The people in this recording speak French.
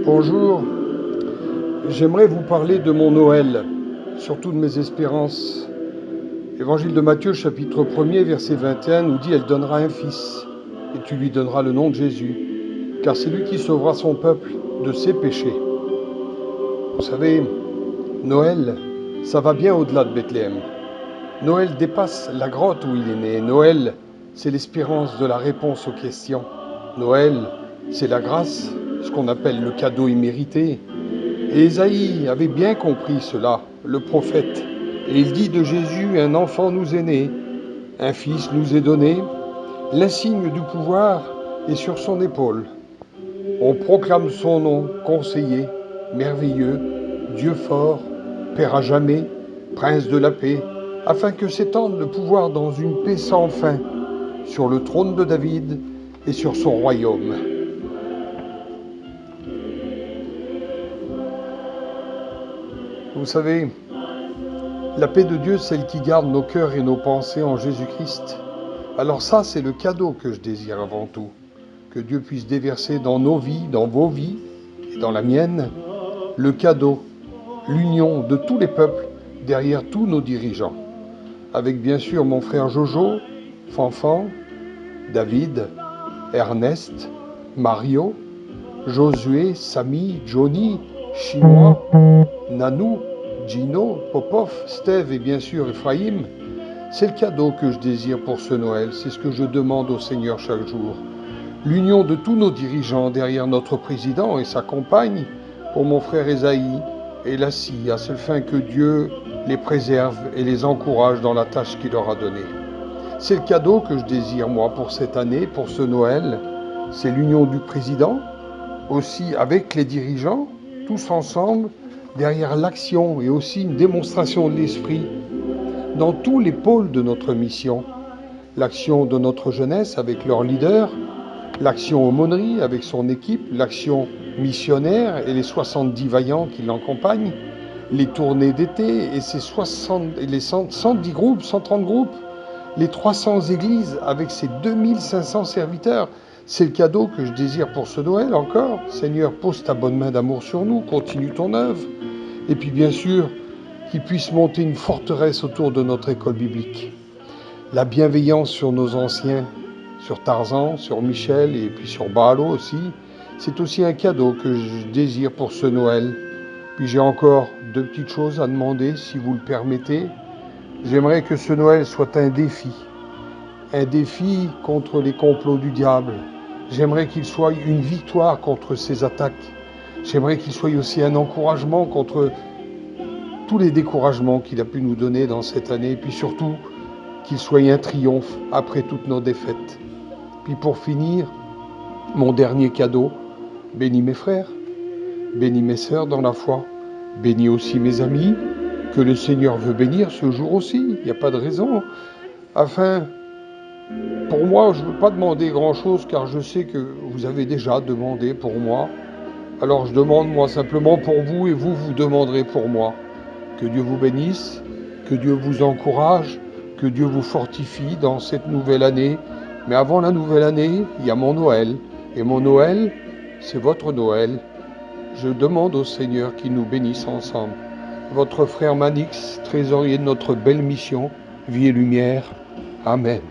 Bonjour, j'aimerais vous parler de mon Noël, surtout de mes espérances. Évangile de Matthieu, chapitre 1er, verset 21, nous dit « Elle donnera un fils, et tu lui donneras le nom de Jésus, car c'est lui qui sauvera son peuple de ses péchés. » Vous savez, Noël, ça va bien au-delà de Bethléem. Noël dépasse la grotte où il est né. Noël, c'est l'espérance de la réponse aux questions. Noël, c'est la grâce, ce qu'on appelle le cadeau immérité. Et Ésaïe avait bien compris cela, le prophète. Et il dit de Jésus, un enfant nous est né, un fils nous est donné, l'insigne du pouvoir est sur son épaule. On proclame son nom, conseiller, merveilleux, Dieu fort, Père à jamais, prince de la paix, afin que s'étende le pouvoir dans une paix sans fin, sur le trône de David et sur son royaume. Vous savez, la paix de Dieu, celle qui garde nos cœurs et nos pensées en Jésus-Christ. Alors ça, c'est le cadeau que je désire avant tout. Que Dieu puisse déverser dans nos vies, dans vos vies et dans la mienne, le cadeau, l'union de tous les peuples derrière tous nos dirigeants. Avec bien sûr mon frère Jojo, Fanfan, David, Ernest, Mario, Josué, Samy, Johnny, Chinois, Nanou, Gino, Popov, Steve et bien sûr Ephraïm. C'est le cadeau que je désire pour ce Noël, c'est ce que je demande au Seigneur chaque jour. L'union de tous nos dirigeants derrière notre président et sa compagne, pour mon frère Esaïe et la scie, à seule fin que Dieu les préserve et les encourage dans la tâche qu'il leur a donnée. C'est le cadeau que je désire moi pour cette année, pour ce Noël. C'est l'union du président, aussi avec les dirigeants, tous ensemble, derrière l'action et aussi une démonstration de l'esprit dans tous les pôles de notre mission. L'action de notre jeunesse avec leurs leaders, l'action aumônerie avec son équipe, l'action missionnaire et les 70 vaillants qui l'accompagnent, les tournées d'été et les 110 groupes, 130 groupes, les 300 églises avec ses 2500 serviteurs. C'est le cadeau que je désire pour ce Noël encore. Seigneur, pose ta bonne main d'amour sur nous, continue ton œuvre. Et puis bien sûr, qu'il puisse monter une forteresse autour de notre école biblique. La bienveillance sur nos anciens, sur Tarzan, sur Michel et puis sur Baalo aussi, c'est aussi un cadeau que je désire pour ce Noël. Puis j'ai encore 2 petites choses à demander, si vous le permettez. J'aimerais que ce Noël soit un défi contre les complots du diable. J'aimerais qu'il soit une victoire contre ses attaques. J'aimerais qu'il soit aussi un encouragement contre tous les découragements qu'il a pu nous donner dans cette année, et puis surtout qu'il soit un triomphe après toutes nos défaites. Puis pour finir, mon dernier cadeau, bénis mes frères, bénis mes sœurs dans la foi, bénis aussi mes amis, que le Seigneur veut bénir ce jour aussi, il n'y a pas de raison. Afin, pour moi, je ne veux pas demander grand-chose, car je sais que vous avez déjà demandé pour moi. Alors je demande moi simplement pour vous, et vous, vous demanderez pour moi. Que Dieu vous bénisse, que Dieu vous encourage, que Dieu vous fortifie dans cette nouvelle année. Mais avant la nouvelle année, il y a mon Noël. Et mon Noël, c'est votre Noël. Je demande au Seigneur qu'il nous bénisse ensemble. Votre frère Manix, trésorier de notre belle mission, Vie et Lumière. Amen.